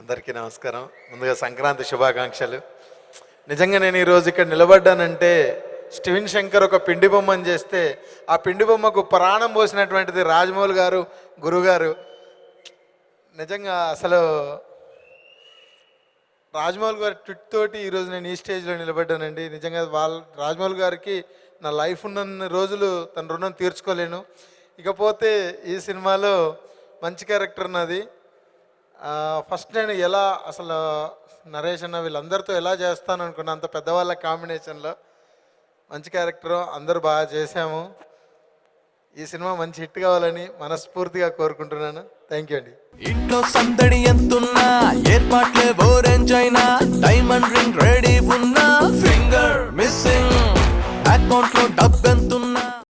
అందరికీ నమస్కారం. ముందుగా సంక్రాంతి శుభాకాంక్షలు. నిజంగా నేను ఈరోజు ఇక్కడ నిలబడ్డానంటే స్టీవెన్ శంకర్ ఒక పిండి బొమ్మను చేస్తే ఆ పిండి బొమ్మకు ప్రాణం పోసినటువంటిది రాజమౌళి గారు, గురుగారు. నిజంగా అసలు రాజమౌళి గారి ట్విట్ తోటి ఈరోజు నేను ఈ స్టేజ్లో నిలబడ్డానండి. నిజంగా రాజమౌళి గారికి నా లైఫ్ ఉన్న రోజులు తన రుణం తీర్చుకోలేను. ఇకపోతే ఈ సినిమాలో మంచి క్యారెక్టర్ నాది. ఫస్ట్ నేను ఎలా అసలు నరేష్ అన్న వీళ్ళందరితో ఎలా చేస్తాను అనుకున్నా, అంత పెద్దవాళ్ళ కాంబినేషన్లో మంచి క్యారెక్టరు, అందరూ బాగా చేశాము. ఈ సినిమా మంచి హిట్ కావాలని మనస్ఫూర్తిగా కోరుకుంటున్నాను. థ్యాంక్ యూ అండి. ఇంట్లో సందడి ఎంతున్నా ఏర్పాట్లే బోరెంజైనా డైమండ్ రింగ్ రెడీ ఉన్నా ఫింగర్ మిస్సింగ్ అకౌంట్ లో డబ్బెంతున్నా